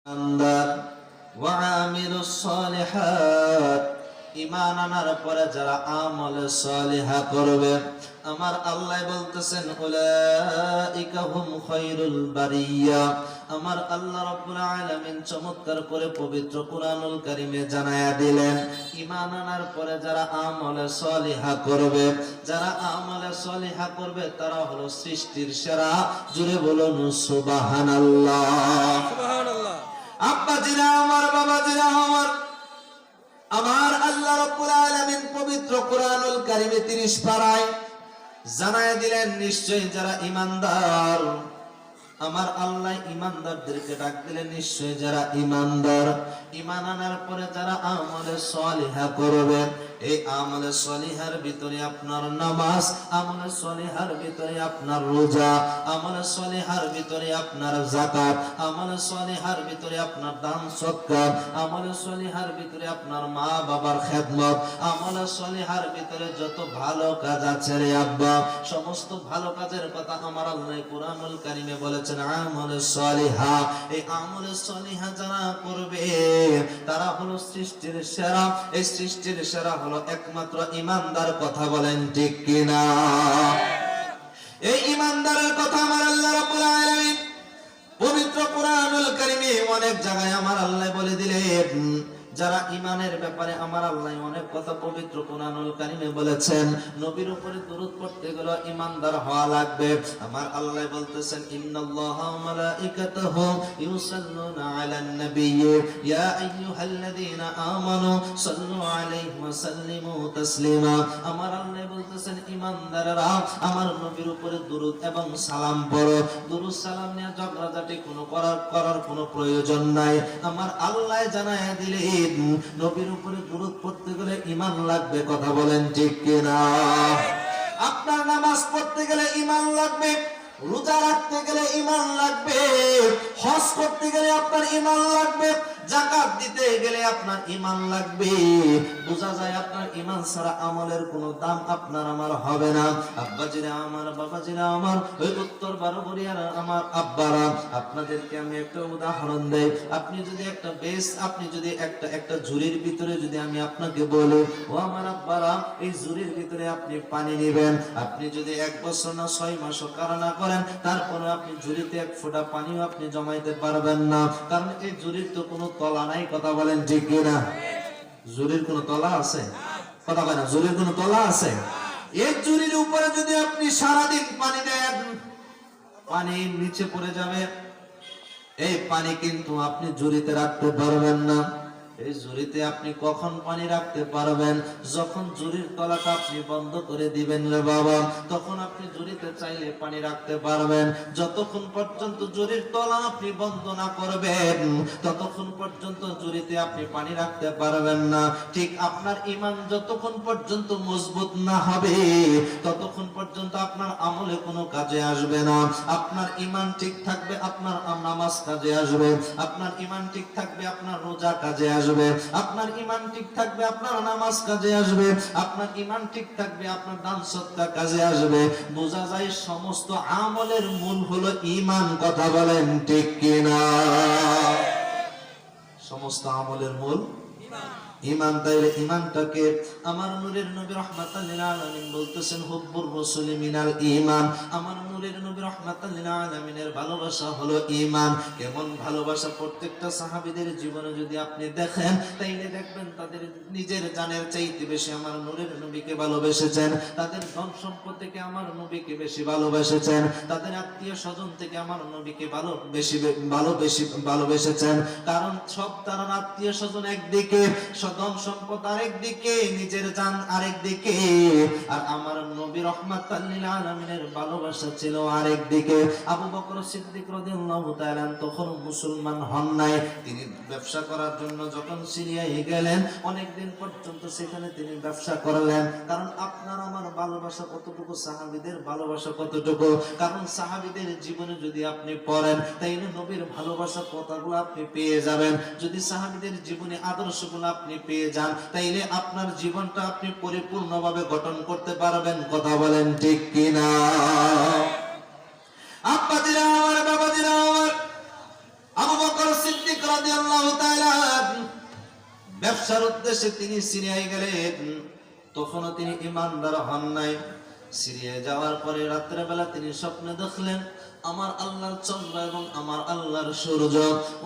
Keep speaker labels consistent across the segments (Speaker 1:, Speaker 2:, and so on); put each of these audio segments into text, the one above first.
Speaker 1: ইমানদার ওয়া আমিলুস সালিহাত, ঈমান আনার পরে যারা আমল সালিহা করবে, আমার আল্লাহ বলতেছেন উলাইকা হুম খায়রুল বারিয়া। আমার আল্লাহ রাব্বুল আলামিন চমৎকার করে পবিত্র কুরআনুল কারীমে জানায়া দিলেন, ঈমান আনার পরে যারা আমল সালিহা করবে, যারা আমল সালিহা করবে তারা হলো সৃষ্টির সেরা। জোরে বলুন সুবহানাল্লাহ।
Speaker 2: সুবহানাল্লাহ।
Speaker 1: আব্বাজিরা আমার, বাবাজিরা আমার, আমার আল্লাহ রাব্বুল আলামিন পবিত্র কুরআনুল কারীমে 30 পারায় জানায়া দিলেন, নিশ্চয়ই যারা ঈমানদার, আমার আল্লাহ ঈমানদারদেরকে ডাক দিলেন, নিশ্চয়ই যারা ঈমানদার, ঈমান আনার পরে যারা আমলে সালিহা করবে, এই আমলে সালিহার ভিতরে আপনার নামাজ, আমলে সালিহার ভিতরে আপনার রোজা, আমলে সালিহার ভিতরে আপনার যাকাত, আমলে সালিহার ভিতরে আপনার দান সদকা, আমলে সালিহার ভিতরে আপনার মা বাবার খেদমত, আমলে সালিহার ভিতরে যত ভালো কাজ আছে রে আব্বা, সমস্ত ভালো কাজের কথা আমার আল্লাহ কুরআনুল কারীমে বলেছেন আমলে সালিহা। এই আমলে সালিহা যারা করবে তারা হলো সৃষ্টির সেরা। এই সৃষ্টির সেরা হলো একমাত্র ঈমানদার। কথা বলেন ঠিক কিনা? এই ঈমানদারের কথা আমার আল্লাহ রাব্বুল আলামিন পবিত্র কুরআনুল কারীমে অনেক জায়গায় আমার আল্লাহ বলে দিলেন। যারা ঈমানের ব্যাপারে আমার আল্লাহ অনেক কথা পবিত্র কুরআনুল কারীমে বলেছেন। নবীর উপরে দরুদ পড়তে গেলে ঈমানদার হওয়া লাগবে। আমার আল্লাহ বলতেছেন, ইন্নাল্লাহা ওয়া মালাইকাতাহু ইউসাল্লুনা আলান নাবিয়্যি ইয়া আইয়ুহাল্লাযীনা আমানু সাল্লু আলাইহি ওয়া সাল্লিমু তাসলিমা। আমার আল্লাহ বলতেছেন, ঈমানদাররা আমার নবীর উপরে দরুদ এবং সালাম পড়ো। দরুদ সালাম নিয়ে ঝগড়াঝাটি করার কোনো প্রয়োজন নাই। আমার আল্লাহ জানায়া দিলেন, নবীর উপরে দরুদ পড়তে গেলে ঈমান লাগবে। কথা বলেন ঠিক কিনা? আপনার নামাজ পড়তে গেলে ঈমান লাগবে, রোজা রাখতে গেলে ঈমান লাগবে, হজ করতে গেলে আপনার ঈমান লাগবে, যাকাত দিতে গেলে আপনার ঈমান লাগবে। বোঝা যায় আপনার ঈমান ছাড়া আমলের কোনো দাম আপনার আমার হবে না। আব্বাজিরা আমার, বাবাজিরা আমার, ওই উত্তর বারোবরিয়ার আমার আব্বারা, আপনাদেরকে আমি একটা উদাহরণ দেই। আপনি যদি একটা ঝুড়ির ভিতরে যদি আমি আপনাকে বলি, ও আমার আব্বারা, এই ঝুড়ির ভিতরে আপনি পানি নেবেন, আপনি যদি 1 বছর না 6 মাসও কারা না করেন, তারপরে আপনি ঝুড়িতে 1 ফোঁটা পানিও আপনি জমাইতে পারবেন না। কারণ এই ঝুড়ির তো কোনো তলা নাই। কথা বলেন ঠিক কিনা? ঝুড়ির কোনো তলা আছে? কথা বলেন, ঝুড়ির কোনো তলা আছে? এই ঝুড়ির উপরে যদি আপনি সারাদিন পানি দেন, পানি নিচে পড়ে যাবে। এই পানি কিন্তু আপনি ঝুড়িতে রাখতে পারবেন না। এই ঝুড়িতে আপনি কখন পানি রাখতে পারবেন? যখন ঝুড়ির তলাটা আপনি বন্ধ করে দিবেন রে বাবা, তখন আপনি ঝুড়িতে চাইলে পানি রাখতে পারবেন। যতক্ষণ পর্যন্ত ঝুড়ির তলা আপনি বন্ধ না করবেন, ততক্ষণ পর্যন্ত ঝুড়িতে আপনি পানি রাখতে পারবেন না। ঠিক আপনার ঈমান যতক্ষণ পর্যন্ত মজবুত না হবে, ততক্ষণ পর্যন্ত আপনার আমলে কোনো কাজে আসবে না। আপনার ঈমান ঠিক থাকবে, আপনার নামাজ কাজে আসবে। আপনার ঈমান ঠিক থাকবে, আপনার রোজা কাজে আসবে। আপনার ঈমান ঠিক থাকবে, আপনার নামাজ কাজে আসবে। আপনার ঈমান ঠিক থাকবে, আপনার দান সদকা কাজে আসবে। বোঝা যায় সমস্ত আমলের মূল হলো ঈমান। কথা বলেন ঠিক কিনা? সমস্ত আমলের মূল ঈমান। তাইলে ঈমানটাকে আমার নূরের নবী রাহমাতাল লিল আলামিন বলতেছেন, হুব্বুর রাসূলি মিনাল ঈমান। আমার নূরের নবী রাহমাতাল লিল আলামিনের ভালোবাসা হলো ঈমান। কেমন ভালোবাসা? প্রত্যেকটা সাহাবীদের জীবনে যদি আপনি দেখেন, তাইলে দেখবেন তাদের নিজের জানের চাইতে বেশি আমার নূরের নবীকে ভালোবেসেছেন। তাদের ধন সম্পদ থেকে আমার নবীকে বেশি ভালোবেসেছেন। তাদের আত্মীয় স্বজন থেকে আমার নবীকে ভালোবেসেছেন। কারণ সব তার আত্মীয় স্বজন একদিকে, ধন সম্পদ আরেকদিকে, নিজের জান আরেকদিকে, আর আমার নবী রাহমাতাল লিল আলামিনের ভালোবাসা ছিল আরেকদিকে। আবু বকর সিদ্দিক রাদিয়াল্লাহু তাআলা তখন মুসলমান হন নাই। তিনি ব্যবসা করার জন্য যখন সিরিয়ায় গেলেন, অনেক দিন পর্যন্ত সেখানে তিনি ব্যবসা করলেন। কারণ আপনার আমার ভালোবাসা কতটুকু, সাহাবীদের ভালোবাসা কতটুকু। কারণ সাহাবীদের জীবনে যদি আপনি পড়েন, তাইলে নবীর ভালোবাসা কথাগুলো আপনি পেয়ে যাবেন। যদি সাহাবীদের জীবনে আদর্শগুলো আপনি পেয়ে যান, তাইলে আপনার জীবনটা আপনি পরিপূর্ণভাবে গঠন করতে পারবেন। কথা বলেন ঠিক কিনা? আব্বাজিরা আমার, বাবাজিরা আমার, আবু বকর সিদ্দিক রাদিয়াল্লাহু তাআলা ব্যবসার উদ্দেশ্যে তিনি সিরিয়ায় গেলেন। তখনও তিনি ঈমানদার হন নাই। সিরিয়ায় যাওয়ার পরে রাত্রে বেলা তিনি স্বপ্নে দেখলেন আমার আল্লাহর চন্দ্র এবং আমার আল্লাহর সূর্য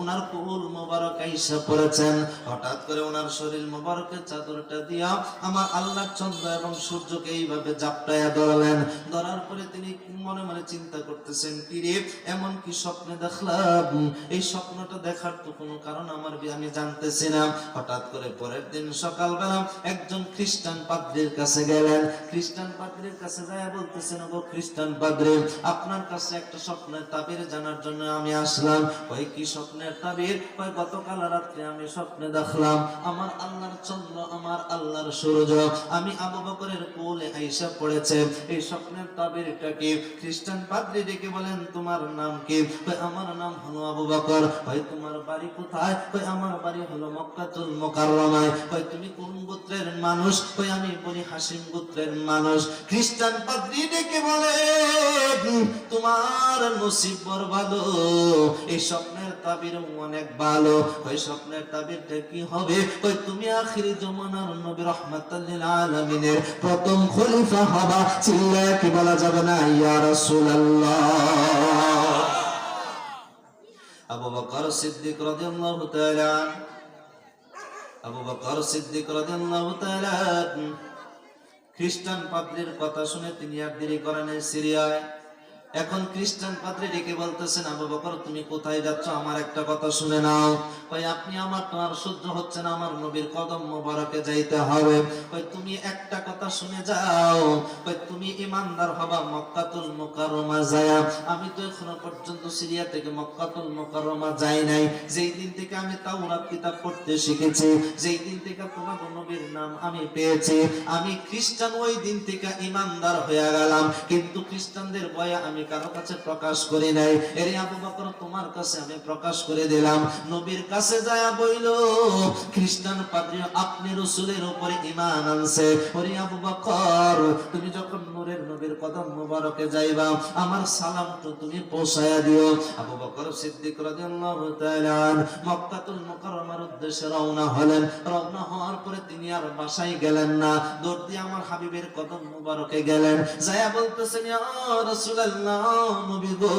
Speaker 1: ওনার কুল মোবারক আইসা পড়েছেন। হঠাৎ করে ওনার শরীর মোবারকের চাদরটা দিয়া আমার আল্লাহর চন্দ্র এবং সূর্যকে এইভাবে জাপটায়া ধরলেন। ধরার পরে তিনি মনে মনে চিন্তা করতেছেন, কি রে এমন কি স্বপ্নে দেখলাম, এই স্বপ্নটা দেখার তো কোনো কারণ আমি জানতেছি না। হঠাৎ করে পরের দিন সকালবেলা একজন খ্রিস্টান পাদ্রীর কাছে গেলেন। খ্রিস্টান পাদ্রীর কাছে যায় বলতেছেন, ও খ্রিস্টান পাদ্রী, আপনার কাছে একটা স্বপ্নের তাবির জানার জন্য আমি আসলাম। ওই কি স্বপ্নের তাবির? ওই গতকাল রাত্রে আমি স্বপ্নে দেখলাম আমার আল্লাহর চন্দ্র আমার আল্লাহর সূর্য আমি আবু বকরের কোলে আইসা পড়েছে। এই স্বপ্নের তাবিরটা কি? খ্রিস্টান পাদ্রী ডেকে বলেন, তোমার নাম কি? ওই আমার নাম হলো আবু বকর। ওই তোমার বাড়ি কোথায়? ওই আমার বাড়ি হলো মক্কাতুল মুকাররমায়। ওই তুমি কোন গোত্রের মানুষ? ওই আমি বনি হাশিম গোত্রের মানুষ। খ্রিস্টান পাদ্রী ডেকে বলে, তোমার নসিব বড় ভালো, এই স্বপ্নের তাবির অনেক ভালো। ওই স্বপ্নের তাবিরটা কি হবে? ওই তুমি আখিরি জামানার নবী রাহমাতাল লিল আলামিনের প্রথম খলিফা হবা। চিল্লায়ে কি বলা যাবে না ইয়া রাসূলুল্লাহ? আবু বকর সিদ্দিক রাদিয়াল্লাহু তাআলা খ্রিস্টান পাদ্রীর কথা শুনে তিনি আর দেরি করেন সিরিয়ায়। এখন খ্রিস্টান পাদ্রী ডেকে বলতেছেন, আবু বকর তুমি কোথায় যাচ্ছ? আমার একটা কথা শুনে নাও। কই আপনি আমার তো আর সহ্য হচ্ছে না, আমার নবীর কদম মোবারকে যাইতে হবে। কই তুমি একটা কথা শুনে যাও, কই তুমি ঈমানদার হবা মক্কাতুল মুকাররমা যায়া। আমি তো এখনো পর্যন্ত সিরিয়া থেকে মক্কাতুল মুকাররমা যাই নাই। যেই দিন থেকে আমি তাওরাত কিতাব পড়তে শিখেছি, যেই দিন থেকে তোমার নবীর নাম আমি পেয়েছি, আমি খ্রিস্টান ওই দিন থেকে ঈমানদার হয়ে গেলাম। কিন্তু খ্রিস্টানদের ভয়ে আমি কারো কাছে প্রকাশ করি নাই। এরে আবু বকর তোমার কাছে আমি প্রকাশ করে দিলাম। নবীর কাছে যায় বইল, খ্রিস্টান পাদ্রী আপনি রাসূলের উপরে ঈমান আনছে। ওরে আবু বকর তুমি যখন নূরের নবীর কদম মোবারকে যাইবা আমার সালামটা তুমি পৌঁছায়া দিও। আবু বকর সিদ্দিক রাদিয়াল্লাহু তাআলা মক্কাতুল মুকাররমার উদ্দেশ্যে রওনা হলেন। রওনা হওয়ার পরে তিনি আর বাসায় গেলেন না, দৌড় দিয়ে আমার হাবিবের কদম মোবারকে গেলেন। যায়া বলতেছেন, ইয়া রাসূলুল্লাহ নবী গো,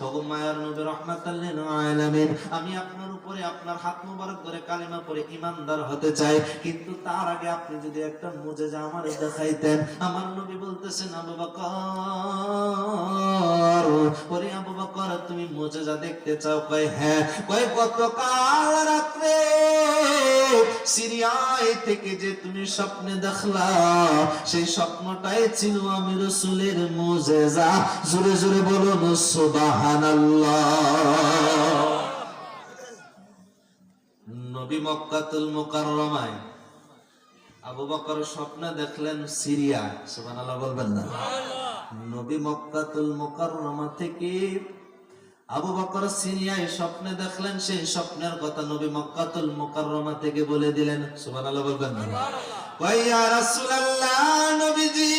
Speaker 1: ওগো মায়ার নবী রাহমাতাল লিল আলামিন, আমি আপনার উপরে আপনার হাত মোবারক ধরে কালিমা পড়ে ঈমানদার হতে চাই, কিন্তু তার আগে আপনি যদি একটা মুজিজা আমারে দেখাইতেন। আমার নবী বলতেছেন, আবু বকর ওরে আবু বকর তুমি মুজিজা দেখতে চাও? কয় হ্যাঁ। কয় গতকাল রাতে সিরিয়ায় থেকে যে তুমি স্বপ্নে দেখলা সেই স্বপ্নটাই ছিল আমি রাসূলের মুজিজা। জোরে জোরে বলুন সুবহানাল্লাহ। নবী মক্কাতুল মুকাররমায়, আবু বকর স্বপ্নে দেখলেন সিরিয়া। সুবহানাল্লাহ বলবেন না? নবী মক্কাতুল মুকাররমা থেকে আবু বকর সিরিয়ায় স্বপ্নে দেখলেন, সেই স্বপ্নের কথা নবী মক্কাতুল মুকাররমা থেকে বলে দিলেন। সুবহানাল্লাহ বলবেন না? ওয়া ইয়া রাসূলুল্লাহ নবীজি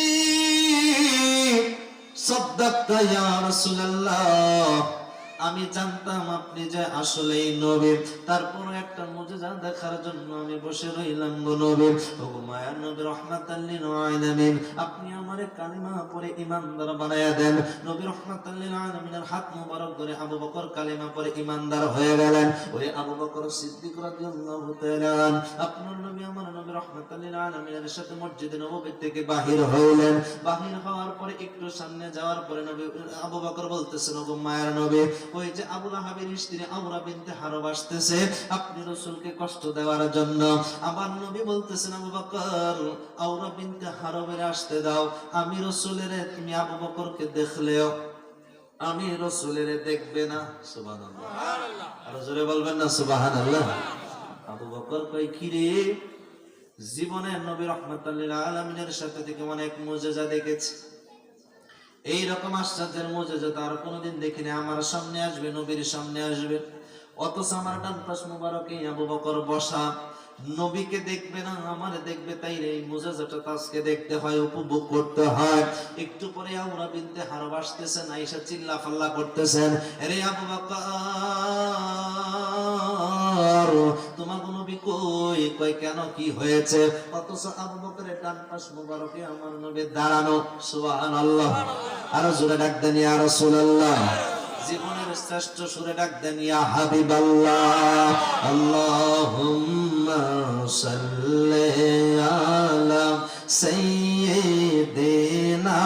Speaker 1: সাদ্দাকতা ইয়া রাসূলুল্লাহ, আমি জানতাম আপনি যে আসলেই নবী, তারপর একটা মুজিজা দেখার জন্য আমি বসে রইলাম গো নবী। ওগো মায়ার নবী রাহমাতাল লিল আলামিন, আপনি আমারে কালিমা পড়ে ঈমানদার বানায়া দেন। নবী রাহমাতাল লিল আলামিনের হাত মোবারক ধরে আবু বকর কালিমা পড়ে ঈমানদার হয়ে গেলেন। ওই আবু বকর সিদ্দিক রাদিয়াল্লাহু তাআলা আপনার নবী আমার নবী রাহমাতাল লিল আলামিনের সাথে মসজিদে নববী থেকে বাহির হইলেন। বাহির হওয়ার পরে একটু সামনে যাওয়ার পরে নবী আবু বকর বলতেছেন, ওগো মায়ার নবী, ওই যে আবু লাহাবের স্ত্রী আওরা বিনতে হারব আসতেছে আপনি রাসূলকে কষ্ট দেওয়ার জন্য। আমার নবী বলতেছেন, আবু বকর আওরা বিনতে হারবের আসতে দাও, আমি রাসূলের তুমি আবু বকরকে দেখলেও আমি রাসূলের দেখবে না। সুবহানাল্লাহ, আর জোরে বলবেন না সুবহানাল্লাহ? আবু বকর কই কি রে, জীবনে নবী রাহমাতাল লিল আলামিনের সাথে থেকে অনেক মুজিজা দেখেছি, এই রকম আশ্চর্যের মুজিজা তো আর কোনোদিন দেখিনি। আমার সামনে আসবে, নবীর সামনে আসবে, অথচ আমার ডান পাশ মুবারকে আবু বকর বসা, নবীকে দেখবে না আমারে দেখবে। তাই এই মুজিজাটা আজকে দেখতে হয়, উপভোগ করতে হয়। একটু পরে আওরা বিনতে হারব আসতেছেন, আয়েশা চিল্লা ফাল্লা করতেছেন, আরে আবু বকর কয় কেন কি হয়েছে? অথচ আবু বকরের ডান পাশ মুবারকে আমার নবী দাঁড়ানো। সুবহানাল্লাহ। আর জোরে ডাক দেন ইয়া রাসূলুল্লাহ। জীবনের শ্রেষ্ঠ সুরে ডাক দেন ইয়া হাবিবাল্লাহ। আল্লাহুম্মা সাল্লি আলা সাইয়্যিদিনা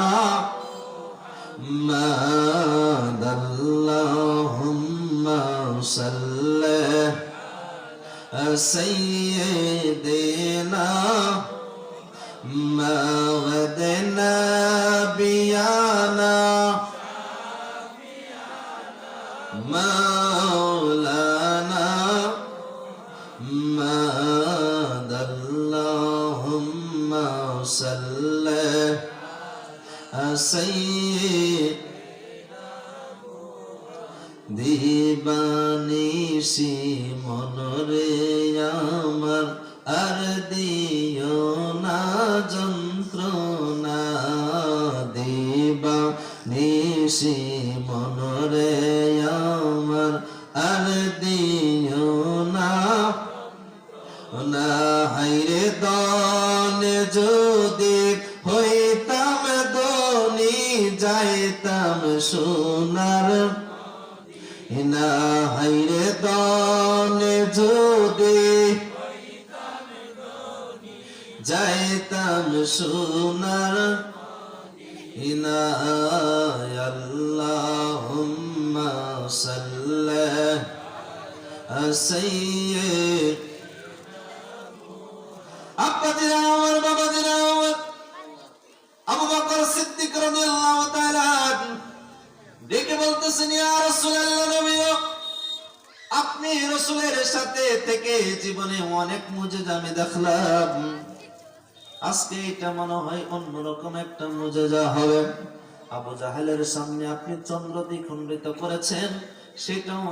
Speaker 1: মুহাম্মাদ। আল্লাহুম্মা সাল্লি সাইয়্যিদিনা মুহাম্মাদ নাবিয়ানা مولانا محمد اللهم صل দিবানিশি মনরে আমার আর দিও না যন্ত্রণা। দিবানিশি মনরে আমার আর দিও না না। হাইরে দনে যদি হইতাম দনি যাইতাম সোনার না। হাইরে দনে যদি যাইতাম সোনার ইনা। আল্লাহুম্মা সাল্লি সাইয়্যিদ। আব্বাজিরা আমার, বাবাজিরা আমার, আবু বকর সিদ্দিক রাদিয়াল্লাহু তাআলা ডেকে বলতেছেন ইয়া রাসূলুল্লাহ, নবী আপনি রাসূলের সাথে থেকে জীবনে অনেক মুজিজা আমি দেখলাম, আজকে এটা মনে হয় অন্যরকম একটা মুজিজা হবে। আবু জাহেলের সামনে আপনি চন্দ্র দ্বিখণ্ডিত করেছেন, সেটাও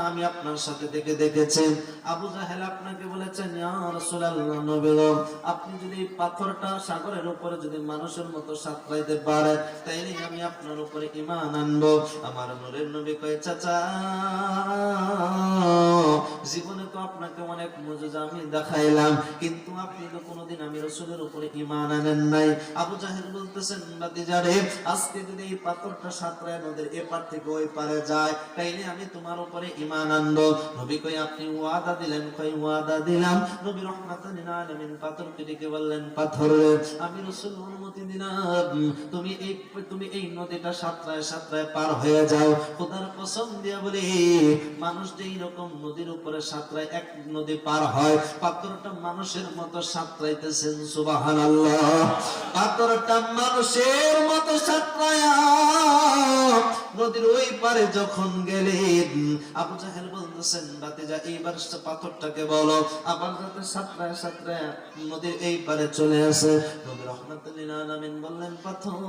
Speaker 1: আমি আপনার সাথে থেকে দেখেছি। আবু জাহেল আপনাকে বলেছেন ইয়া রাসূলুল্লাহ, নবী গো আপনি যদি পাথরটা সাগরের উপরে যদি মানুষের মতো সাঁতরাইতে পারে তাইলে আমি আপনার উপরে ঈমান আনবো। আমার নূরের নবী কয় চাচা জীবনে তো আপনাকে অনেক মুজিজা আমি দেখাইলাম, কিন্তু আপনি তো কোনোদিন আমি রাসূলের উপরে ঈমান আনেন নাই। আবু জাহেল বলতেছেন ভাতিজারে আজকে যদি এই পাথরটা সাঁতরায় নদীর এপার থেকে ওই পারে যায় তাইলে আমি তোমার উপরে ঈমান আনবো। নবী কই আপনি ওয়াদা দিলেন? কই ওয়াদা দিলাম। নবী রাহমাতুল লিল আলামিন পাথরকে ডেকে বললেন পাথর আমি রাসূল অনুমতি দিলাম তুমি এই নদীটা সাঁতরায় পার হয়ে যাও। খোদার কসম দিয়ে বলি মানুষ যেই রকম নদীর উপরে সাঁতরায় এক নদী পার হয় পাথরটা মানুষের মতো সাঁতরাইতেছেন। সুবহানাল্লাহ। পাথরটা মানুষের মতো সাঁতরায়া নদীর ওই পারে যখন গেলেন আবু জাহেল বলতেছেন ভাতিজা এইবার পাথরটাকে বলো আবার যাতে সাঁতরায় নদীর এই পারে চলে আসে। নবী রাহমাতুল লিল আলামিন বললেন পাথর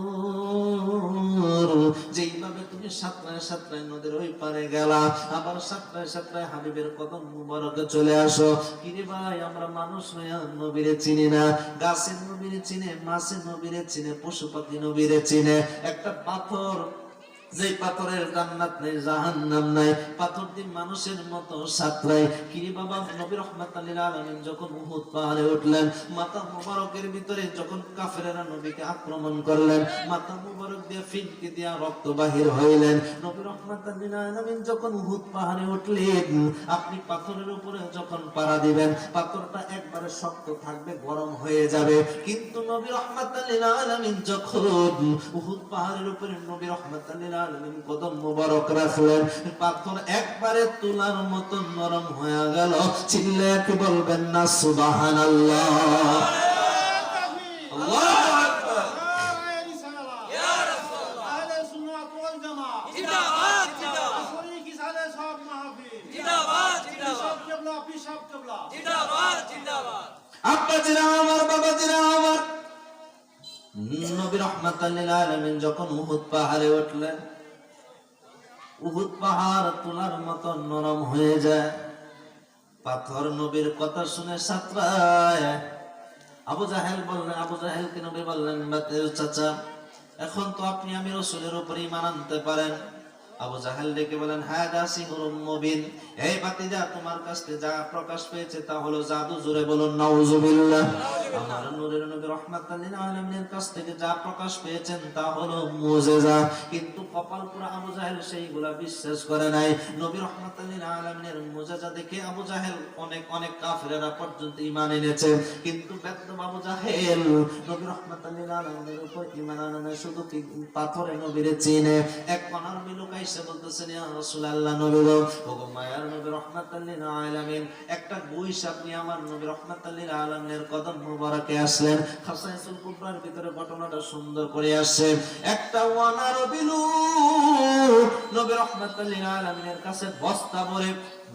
Speaker 1: যেইভাবে তুমি সাঁতরায় নদীর ওই পারে গেলা আবার সাঁতরায় হাবিবের কদম মুবারকে চলে আসো। কিরে ভাই আমরা মানুষ হইয়া নবীরে চিনি না, গাছের নবীরে চিনে, মাছের নবীরে চিনে, পশু পাখি নবীরে চিনে, একটা পাথর যে পাথরের জান্নাত নাই জাহান্নাম নাই পাথর দিয়ে মানুষের মতো সাঁতরায়। কিরে বাবা নবী রাহমাতুল লিল আলামিন যখন উহুদ পাহাড়ে উঠলেন মাথা মুবারকের ভিতরে যখন কাফেররা নবীকে আক্রমণ করলেন মাথা মুবারক দিয়ে ফিনকি দিয়া রক্ত বাহির হইলেন। নবী রাহমাতুল লিল আলামিন যখন উহুদ পাহাড়ে উঠলেন আপনি পাথরের উপরে যখন পাড়া দিবেন পাথরটা একবারে শক্ত থাকবে, গরম হয়ে যাবে, কিন্তু নবী রাহমাতুল লিল আলামিন যখন উহুদ পাহাড়ের উপরে নবী রাহমাতুল লিল আলামিন কদম মুবারক রাখলেন পাথর একবারে তুলার মতো নরম হয়ে গেল। চিল্লাকে বলবেন না সুবহানাল্লাহ। আল্লাহু আকবার। ইয়া রাসূলুল্লাহ আহলে সুন্নাত ওয়াল জামাত জিন্দাবাদ জিন্দাবাদ। শরীক ইসালে সব মাহফিল জিন্দাবাদ জিন্দাবাদ। সব কিবলা পিসাব কিবলা জিন্দাবাদ জিন্দাবাদ। আব্বাজিরা আমার, বাবাজিরা আমার, নবী রাহমাতুল লিল আলামিন যখন উহুদ পাহাড়ে উঠলেন উহুদ পাহাড় তুলার মতো নরম হয়ে যায়, পাথর নবীর কথা শুনে সাঁতরায়। আবু জাহেলকে নবী বললেন চাচা এখন তো আপনি আমি রাসূলের উপর ঈমান আনতে পারেন, আবু জাহেল ডেকে বলেন, হাদা সিহরুম মুবিন, এই ভাতিজা তোমার কাছ থেকে যা প্রকাশ পেয়েছে তা হলো জাদু। জোরে বলুন নাউজুবিল্লাহ। আমার নূরের নবী রাহমাতাল লিল আলামিনের কাছ থেকে যা প্রকাশ পেয়েছেন তা হলো মুজিজা। কিন্তু কপাল পুরা আবু জাহেল সেইগুলা বিশ্বাস করে নাই। নবী রাহমাতাল লিল আলামিনের মুজিজা দেখে আবু জাহেল অনেক কাফেররা পর্যন্ত ঈমান এনেছে, কিন্তু বেদম আবু জাহেল নবী রাহমাতাল লিল আলামিনের উপর ঈমান আনে না, শুধু কি পাথরে নবীরে চিনে। এক কণার মিলুক আইসা বলতেছেন, ইয়া রাসূলুল্লাহ, নবী গো, ওগো মায়ার নবী রাহমাতাল লিল আলামিন, একটা গুই সাপ নিয়ে আমার নবী রাহমাতাল লিল আলামিনের কদম মুবারকে আসলেন। খাসাইসুল কুবরার ভিতরে ঘটনাটা সুন্দর করে আসছে। একটা ওয়ানার বিলু নবী রাহমাতাল লিল আলামিনের কাছে বস্তা ভরে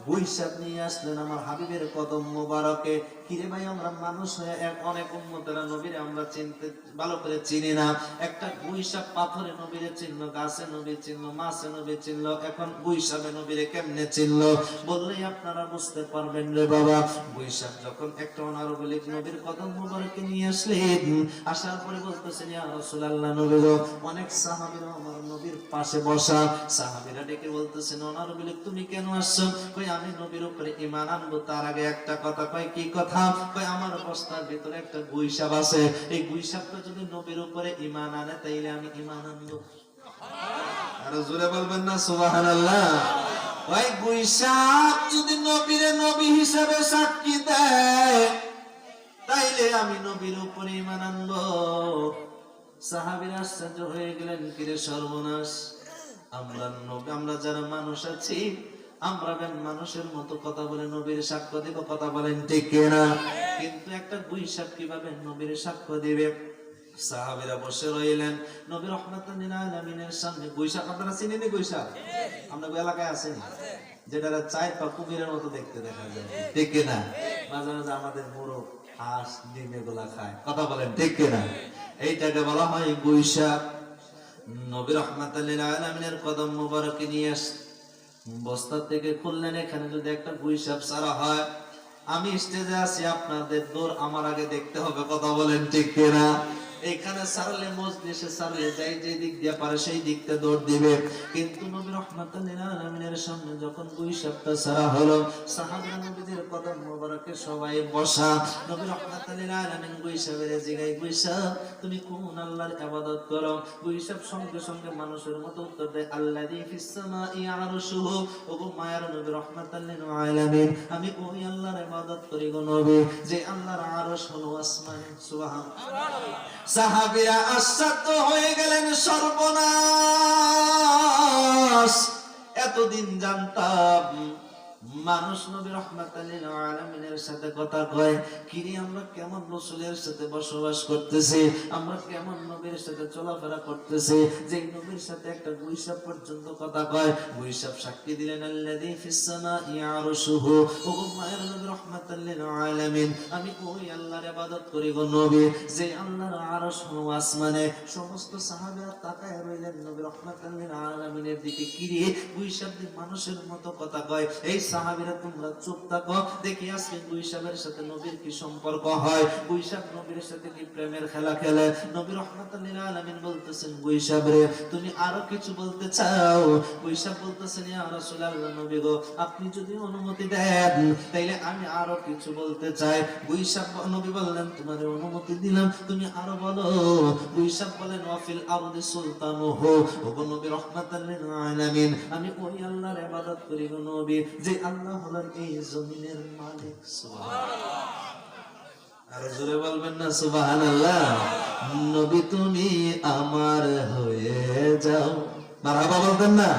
Speaker 1: গুই সাপ নিয়ে আসলেন আমার হাবিবের কদম মুবারকে। কিরে ভাই, আমরা মানুষ হয়ে অনেক উম্মতেরা নবীরে আমরা চিনতে ভালো করে চিনি না। একটা গুই সাপ পাথরে নবীরে চিনলো, গাছে নবী চিনলো, মাছে নবী চিনলো, এখন গুই সাপে নবীরে কেমনে চিনলো বললেই আপনারা বুঝতে পারবেন রে বাবা। গুই সাপ যখন একটা অনারবলিক নবীর কদম মুবারকে নিয়ে আসলেন, আসার পরে বলতেছেন, ইয়া রাসূলুল্লাহ, নবী গো, অনেক সাহাবীরা আমার নবীর পাশে বসা। সাহাবীরা ডেকে বলতেছেন, অনারবলিক তুমি কেন আসছো? কই আমি নবীর উপরে ঈমান আনবো, তার আগে একটা কথা। কই কি কথা? কই আমার বস্তার ভিতরে একটা গুই সাপ আছে, এই গুই সাপটা যদি নবীর উপরে ঈমান আনে তাইলে আমি ঈমান আনবো। আর জোরে বলবেন না সুবহানাল্লাহ। ওই গুই সাপ যদি নবীরে নবী হিসেবে সাক্ষী দেয় তাইলে আমি নবীর উপরে ঈমান আনবো। সাহাবীরা আশ্চর্য হয়ে গেলেন, কিরে সর্বনাশ, আমরা যারা মানুষ আছি আমরা মানুষের মতো কথা বলে নবীর সাক্ষ্য দিব, কথা বলেন ঠিক কিনা? কিন্তু একটা গুই সাপ কিভাবে নবীর সাক্ষ্য দিবে? সাহাবীরা বসে রইলেন নবী রাহমাতুল লিল আলামিনের সামনে। গুই সাপ আপনারা চিনেন? গুই সাপ আমরা এলাকায় আছেন, যেটা চায়ের পা কুমিরের মতো দেখতে দেখা যায়, ঠিক কিনা? মাঝে মাঝে আমাদের মোরগ, হাঁস, ডিম এগুলা খায়, কথা বলেন ঠিক কিনা? এইটাকে বলা হয় গুই সাপ। নবী রাহমাতুল লিল আলামিনের কদম মুবারকে নিয়ে বস্তা থেকে খুললেন। এখানে যদি একটা গুই সাপ ছাড়া হয়, আমি স্টেজে আছি, আপনাদের দৌড় আমার আগে দেখতে হবে, কথা বলেন ঠিক কিনা? এখানে সারলে মজলিসে সারলে যাই যে দিক দিয়ে পারে সেই দিকতে দৌড় দিবে। কিন্তু নবী রাহমাতুল লিল আলামিনের সামনে যখন গুই সাপটা ছাড়া হলো, সাহাবায়ে নবীদের কদম মোবারকে সবাই বসা। নবী রাহমাতুল লিল আলামিন গুই সাপের জিগায়, গুই সাপ তুমি কোন আল্লাহর ইবাদত করো? গুই সাপ সঙ্গে সঙ্গে মানুষের মতো উত্তর দেয়, আল্লাযী ফিস সামাই আরশুহু। ওগো মায়ার নবী রাহমাতুল লিল আলামিন, আমি ওই আল্লাহর ইবাদত করি গো নবী, যে আল্লাহর আরশ হলো আসমানে। সুবহানাল্লাহ। সাহাবীরা আশ্চর্য হয়ে গেলেন, সর্বনাশ, এতদিন জানতাম মানুষ নবী রাহমাতুল লিল আলামিনের সাথে কথা কয়, কিরে আমরা কেমন রাসূলের সাথে বসবাস করতেছি, আমরা কেমন নবীর সাথে চলাফেরা করতেছি, যে নবীর সাথে একটা গুই সাপ পর্যন্ত কথা কয়। গুই সাপ সাক্ষী দিলেন, আল্লাযী ফিস সামাই আরশুহু। ওগো মায়ের নবী রাহমাতুল লিল আলামিন, আমি ওই আল্লাহর ইবাদত করি গো নবী, যে আল্লাহর আরশ হলো আসমানে। সমস্ত সাহাবারা তাকায় রইলেন নবী রাহমাতুল লিল আলামিনের দিকে, কিরে গুই সাপ মানুষের মতো কথা কয়। এই সাহাবীরা তোমরা চুপ থাকো, দেখি আজকে গুই সাপের সাথে নবীর কি সম্পর্ক হয়, গুই সাপ নবীর সাথে কি প্রেমের খেলা খেলে। নবী রাহমাতুল লিল আলামিন বলতেছেন, গুই সাপ রে, তুমি আরো কিছু বলতে চাও? গুই সাপ বলতেছেন, ইয়া রাসূলুল্লাহ, নবী গো, আপনি যদি অনুমতি দেন তাইলে আমি আরো কিছু বলতে চাই। গুই সাপ নবী বললেন, তোমার অনুমতি দিলাম, তুমি আরো বলো। গুই সাপ বলেন, ওয়াফিল আরদি সুলতানুহু। ওগো নবী রাহমাতুল লিল আলামিন, আমি ওই আল্লাহর ইবাদত করি গো নবী, যে আল্লাহ হলেন এই জমিনের মালিক। সুবহানাল্লাহ। আর জোরে বলবেন না সুবহানাল্লাহ। নবী তুমি আমার হয়ে যাও, মারহাবা বলবেন না?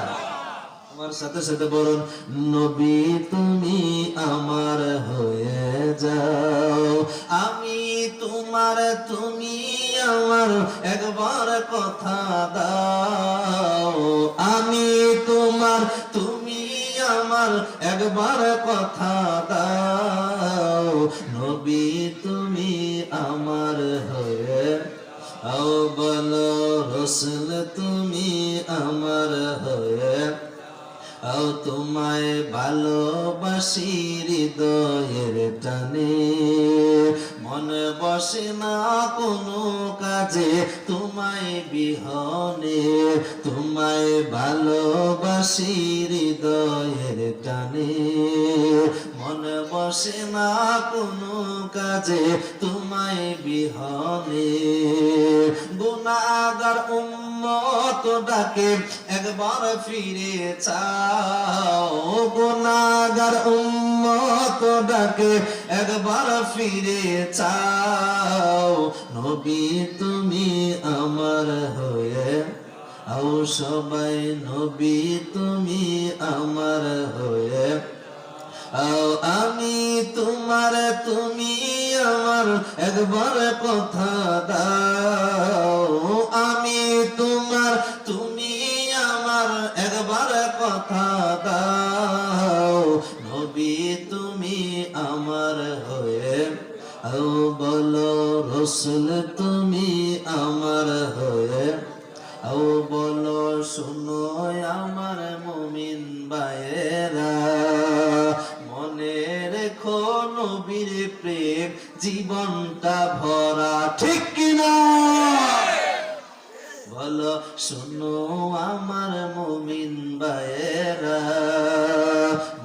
Speaker 1: আমার সাথে সাথে বলুন, নবী তুমি আমার হয়ে যাও, আমি তোমার, তুমি আমার, একবার কথা দাও। আমি তোমার, তুমি আমার, একবার কথা দাও। নবী তুমি আমার হয়ে আও, বলো রাসূল তুমি আমার হয়ে ও তোমায় ভালোবাসি হৃদয়ের টানে, মন বসে না কোনো কাজে তোমায় বিহনে, তোমায় ভালোবাসি হৃদয়ের টানে, মন বসে না কোনো কাজে তোমায় বিহনে। গুনাহগার উম্মত ডাকে একবার ফিরে চাও, গুনাহগার উম্মত ডাকে একবার ফিরে চাও, নবী তুমি আমার হয়ে আও সবাই, নবী তুমি আমার হয়ে আও, আমি তোমার তুমি আমার একবার কথা দাও, আমি তোমার তুমি আমার একবার কথা দাও, নবী তুমি আমার হয়ে আও, বলো রসুল তুমি আমার হয়ে আও, বলো শুনো আমার মুমিন ভাইয়েরা, মনে রেখো নবীর প্রেম জীবনটা ভরা, ঠিক কিনা বলো, শুনো আমার মুমিন ভাইয়েরা,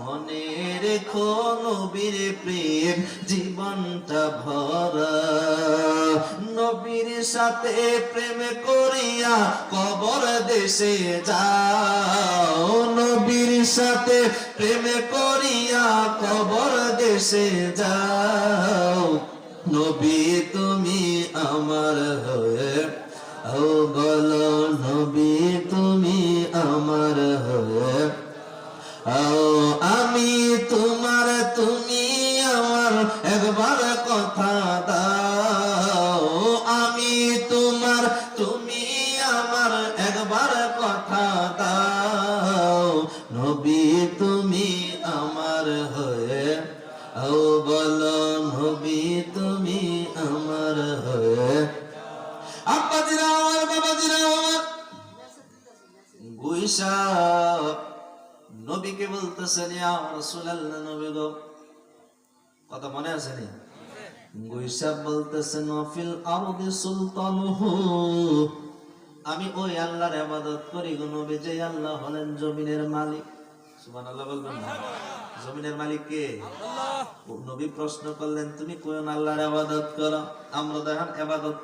Speaker 1: মনে রেখো নবীর প্রেম জীবনটা ভরা, নবীর সাথে প্রেম করিয়া কবর দেশে যাও, নবীর সাথে প্রেম করিয়া কবর দেশে যাও, নবী তুমি আমার হয়ে ও, বলো নবী তুমি আমার হয়ে আও, আমি তোমার তুমি আমার একবার কথা দাও, আমি তোমার তুমি আমার একবার কথা দাও, নবী তুমি আমার হয়ে আও, বলো নবী তুমি আমার হয়ে। আব্বাজিরা আমার, বাবাজিরা আমার, গুইসা নবীকে বলতেছেন ইয়া রাসূলুল্লাহ, নবী গো, কথা মনে আছে নি? গুইসা বলতেছেন ওয়াফিল আরদি সুলতানুহু, আমি ওই আল্লাহর ইবাদত করি গো নবী, যে আল্লাহ হলেন জমিনের মালিক। সুবহানাল্লাহ বলবেন না? জমিনের মালিক কে? আল্লাহ। নবী প্রশ্ন করলেন তুমি কোন আল্লাহর ইবাদত করো? আমরা দেখেন ইবাদত